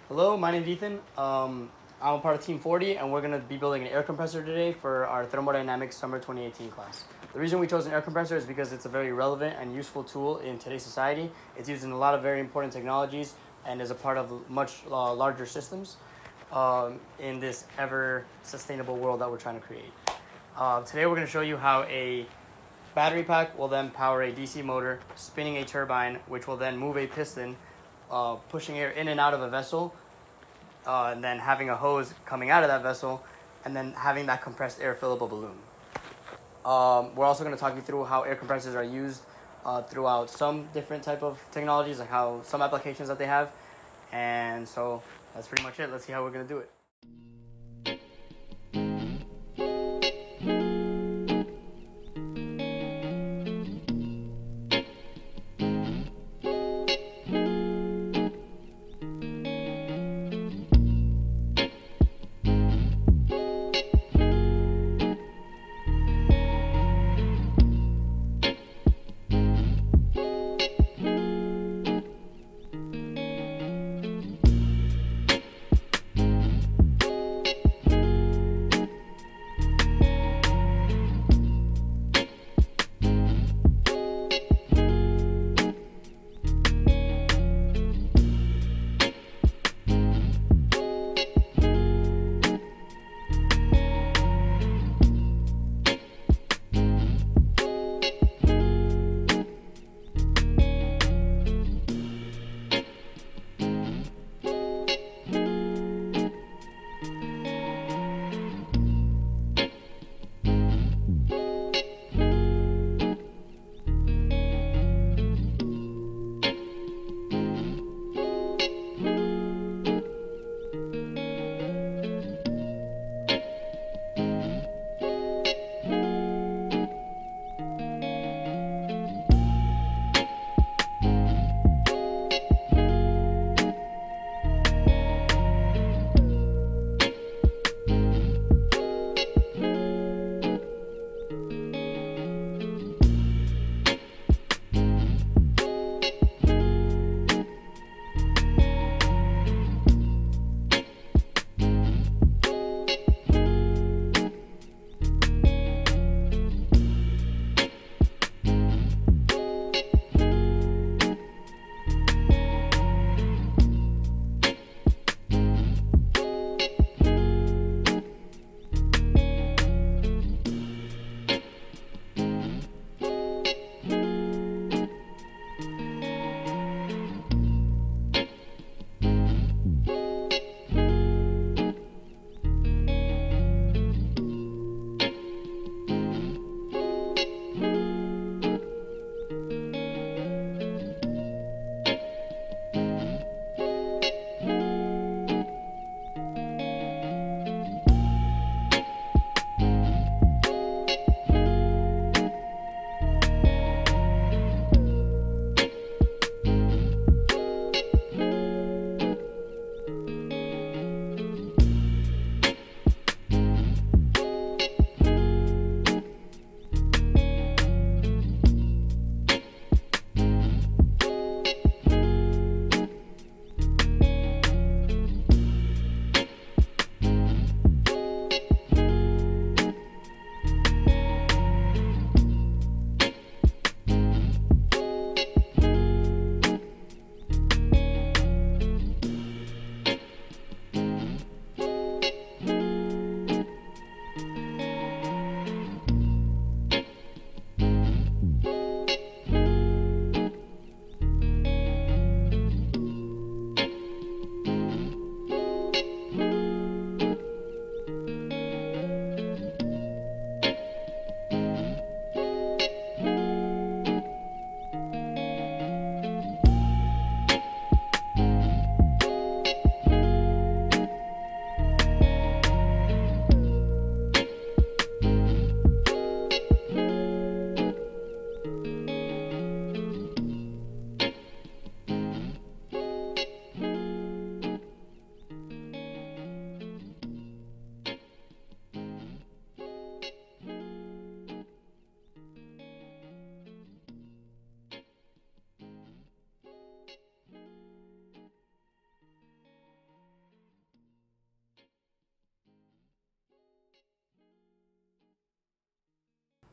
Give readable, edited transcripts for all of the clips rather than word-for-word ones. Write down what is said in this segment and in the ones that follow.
Hello, my name is Ethan. I'm a part of Team 40, and we're going to be building an air compressor today for our thermodynamics summer 2018 class. The reason we chose an air compressor is because it's a very relevant and useful tool in today's society. It's used in a lot of very important technologies and is a part of much larger systems in this ever-sustainable world that we're trying to create. Today we're going to show you how a battery pack will then power a DC motor, spinning a turbine, which will then move a piston, pushing air in and out of a vessel, and then having a hose coming out of that vessel, and then having that compressed air fill up a balloon. We're also going to talk you through how air compressors are used throughout some different type of technologies, like how some applications that they have. And so that's pretty much it. Let's see how we're going to do it.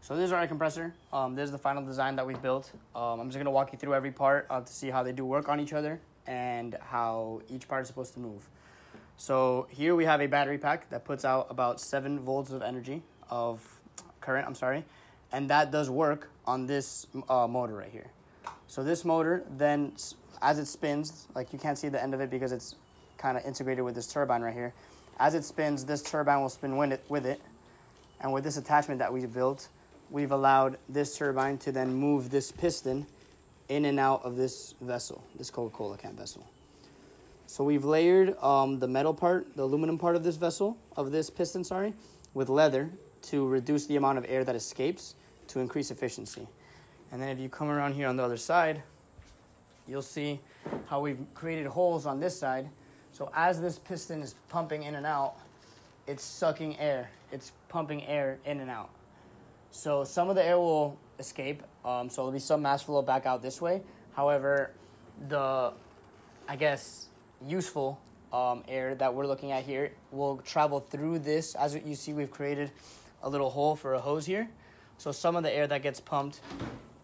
So this is our air compressor. This is the final design that we've built. I'm just gonna walk you through every part to see how they do work on each other and how each part is supposed to move. So here we have a battery pack that puts out about 7 volts of current, and that does work on this motor right here. So this motor then, as it spins, like you can't see the end of it because it's kind of integrated with this turbine right here. As it spins, this turbine will spin with it. And with this attachment that we've built, we've allowed this turbine to then move this piston in and out of this vessel, this Coca-Cola can vessel. So we've layered the metal part, the aluminum part of this vessel, of this piston, with leather to reduce the amount of air that escapes to increase efficiency. And then if you come around here on the other side, you'll see how we've created holes on this side. So as this piston is pumping in and out, it's sucking air. It's pumping air in and out. So some of the air will escape, so there'll be some mass flow back out this way. However, the, useful air that we're looking at here will travel through this. As you see, we've created a little hole for a hose here. So some of the air that gets pumped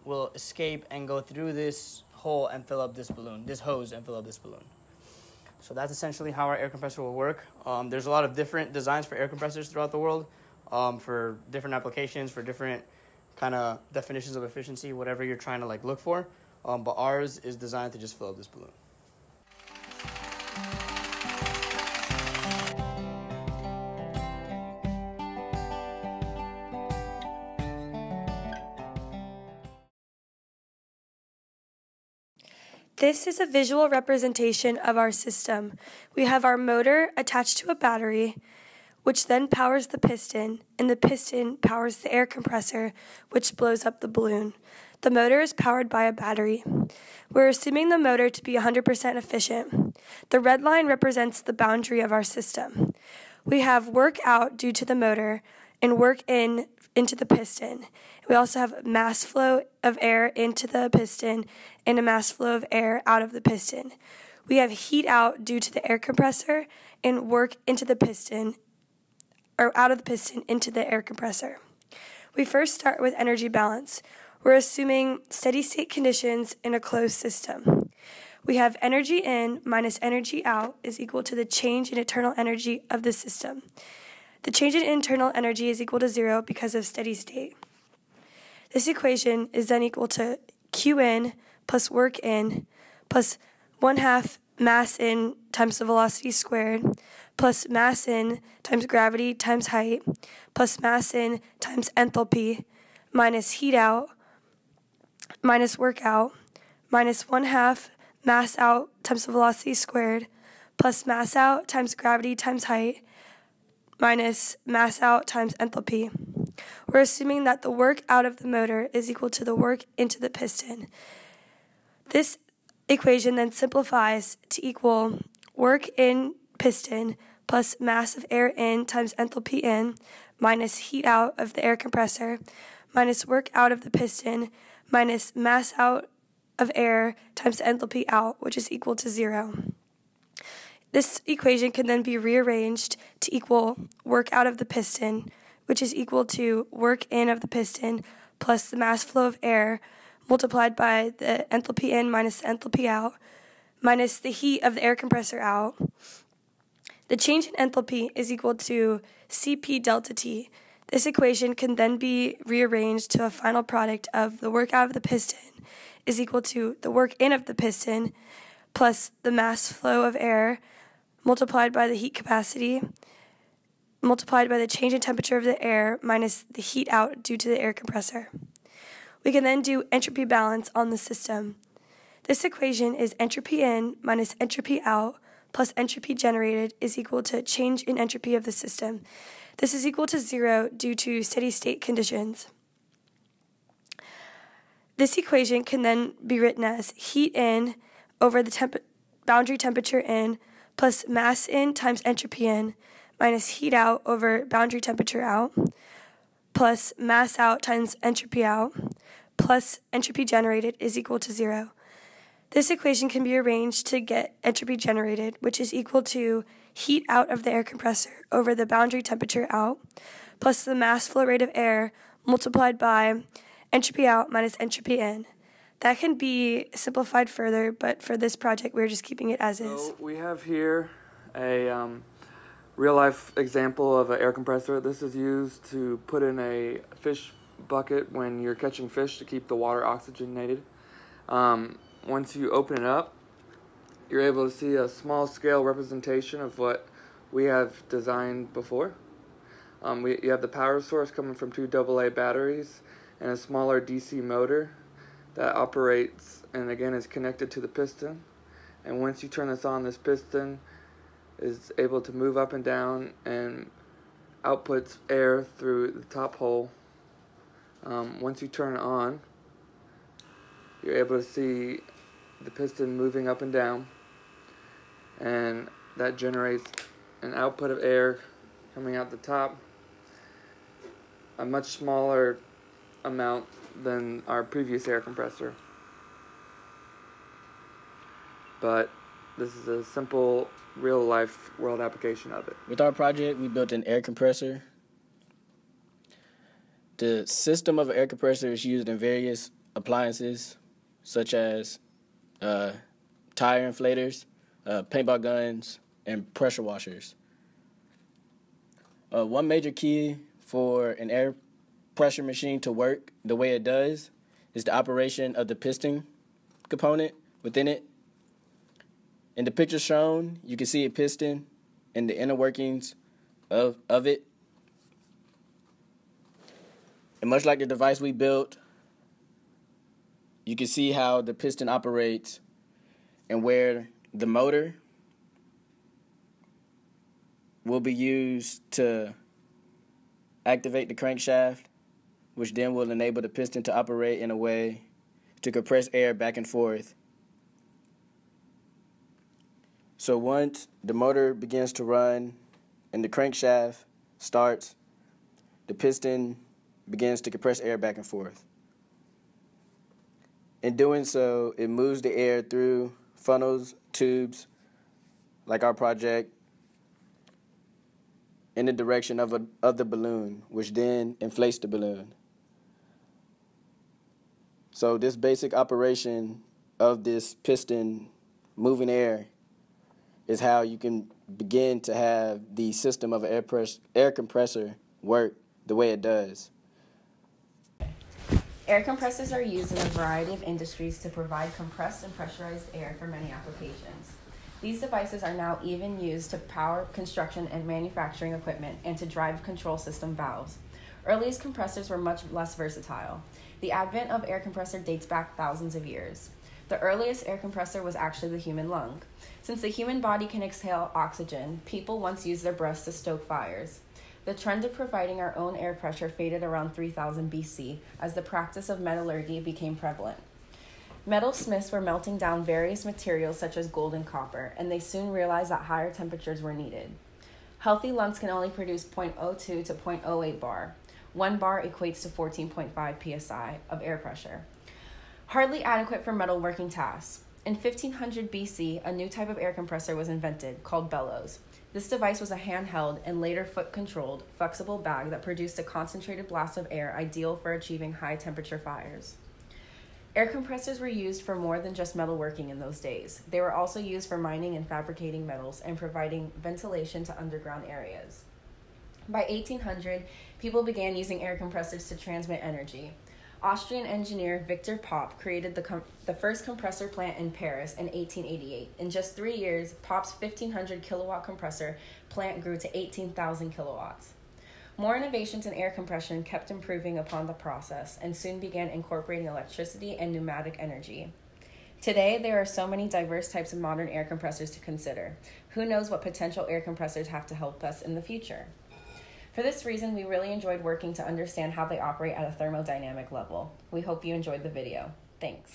will escape and go through this hole and fill up this balloon, this hose, and fill up this balloon. So that's essentially how our air compressor will work. There's a lot of different designs for air compressors throughout the world, for different applications, for different kind of definitions of efficiency, whatever you're trying to look for. But ours is designed to just fill up this balloon. This is a visual representation of our system. We have our motor attached to a battery, which then powers the piston, and the piston powers the air compressor, which blows up the balloon. The motor is powered by a battery. We're assuming the motor to be 100% efficient. The red line represents the boundary of our system. We have work out due to the motor and work into the piston. We also have mass flow of air into the piston and a mass flow of air out of the piston. We have heat out due to the air compressor and work into the piston, or out of the piston into the air compressor. We first start with energy balance. We're assuming steady state conditions in a closed system. We have energy in minus energy out is equal to the change in internal energy of the system. The change in internal energy is equal to 0 because of steady state. This equation is then equal to Q in plus work in plus 1/2 mass in times the velocity squared plus mass in times gravity times height plus mass in times enthalpy minus heat out minus work out minus 1/2 mass out times the velocity squared plus mass out times gravity times height minus mass out times enthalpy. We're assuming that the work out of the motor is equal to the work into the piston. This equation then simplifies to equal work in piston plus mass of air in times enthalpy in minus heat out of the air compressor minus work out of the piston minus mass out of air times enthalpy out, which is equal to 0. This equation can then be rearranged to equal work out of the piston, which is equal to work in of the piston plus the mass flow of air multiplied by the enthalpy in minus the enthalpy out minus the heat of the air compressor out. The change in enthalpy is equal to Cp delta T. This equation can then be rearranged to a final product of the work out of the piston is equal to the work in of the piston plus the mass flow of air multiplied by the heat capacity multiplied by the change in temperature of the air minus the heat out due to the air compressor. We can then do entropy balance on the system. This equation is entropy in minus entropy out plus entropy generated is equal to change in entropy of the system. This is equal to 0 due to steady state conditions. This equation can then be written as heat in over the boundary temperature in plus mass in times entropy in minus heat out over boundary temperature out plus mass out times entropy out plus entropy generated is equal to 0. This equation can be arranged to get entropy generated, which is equal to heat out of the air compressor over the boundary temperature out plus the mass flow rate of air multiplied by entropy out minus entropy in. That can be simplified further, but for this project, we're just keeping it as is. So we have here a real-life example of an air compressor. This is used to put in a fish bucket when you're catching fish to keep the water oxygenated. Once you open it up, you're able to see a small-scale representation of what we have designed before. You have the power source coming from 2 AA batteries and a smaller DC motor that operates and again is connected to the piston. And once you turn this on, this piston is able to move up and down and outputs air through the top hole. Once you turn it on, you're able to see the piston moving up and down, and that generates an output of air coming out the top, a much smaller amount than our previous air compressor. But this is a simple real-life world application of it. With our project, we built an air compressor. The system of an air compressor is used in various appliances, such as tire inflators, paintball guns, and pressure washers. One major key for an air pressure machine to work the way it does is the operation of the piston component within it. In the picture shown, you can see a piston and the inner workings of it. And much like the device we built, you can see how the piston operates and where the motor will be used to activate the crankshaft, which then will enable the piston to operate in a way to compress air back and forth. So once the motor begins to run and the crankshaft starts, the piston begins to compress air back and forth. In doing so, it moves the air through funnels, tubes, like our project, in the direction of the balloon, which then inflates the balloon. So this basic operation of this piston moving air is how you can begin to have the system of an air compressor work the way it does. Air compressors are used in a variety of industries to provide compressed and pressurized air for many applications. These devices are now even used to power construction and manufacturing equipment and to drive control system valves. Earliest compressors were much less versatile. The advent of air compressor dates back thousands of years. The earliest air compressor was actually the human lung. Since the human body can exhale oxygen, people once used their breaths to stoke fires. The trend of providing our own air pressure faded around 3000 BC as the practice of metallurgy became prevalent. Metalsmiths were melting down various materials such as gold and copper, and they soon realized that higher temperatures were needed. Healthy lungs can only produce 0.02 to 0.08 bar. 1 bar equates to 14.5 psi of air pressure. Hardly adequate for metalworking tasks. In 1500 BC, a new type of air compressor was invented, called bellows. This device was a handheld and later foot-controlled, flexible bag that produced a concentrated blast of air ideal for achieving high-temperature fires. Air compressors were used for more than just metalworking in those days. They were also used for mining and fabricating metals and providing ventilation to underground areas. By 1800, people began using air compressors to transmit energy. Austrian engineer Victor Popp created the first compressor plant in Paris in 1888. In just 3 years, Popp's 1,500 kilowatt compressor plant grew to 18,000 kilowatts. More innovations in air compression kept improving upon the process and soon began incorporating electricity and pneumatic energy. Today, there are so many diverse types of modern air compressors to consider. Who knows what potential air compressors have to help us in the future? For this reason, we really enjoyed working to understand how they operate at a thermodynamic level. We hope you enjoyed the video. Thanks.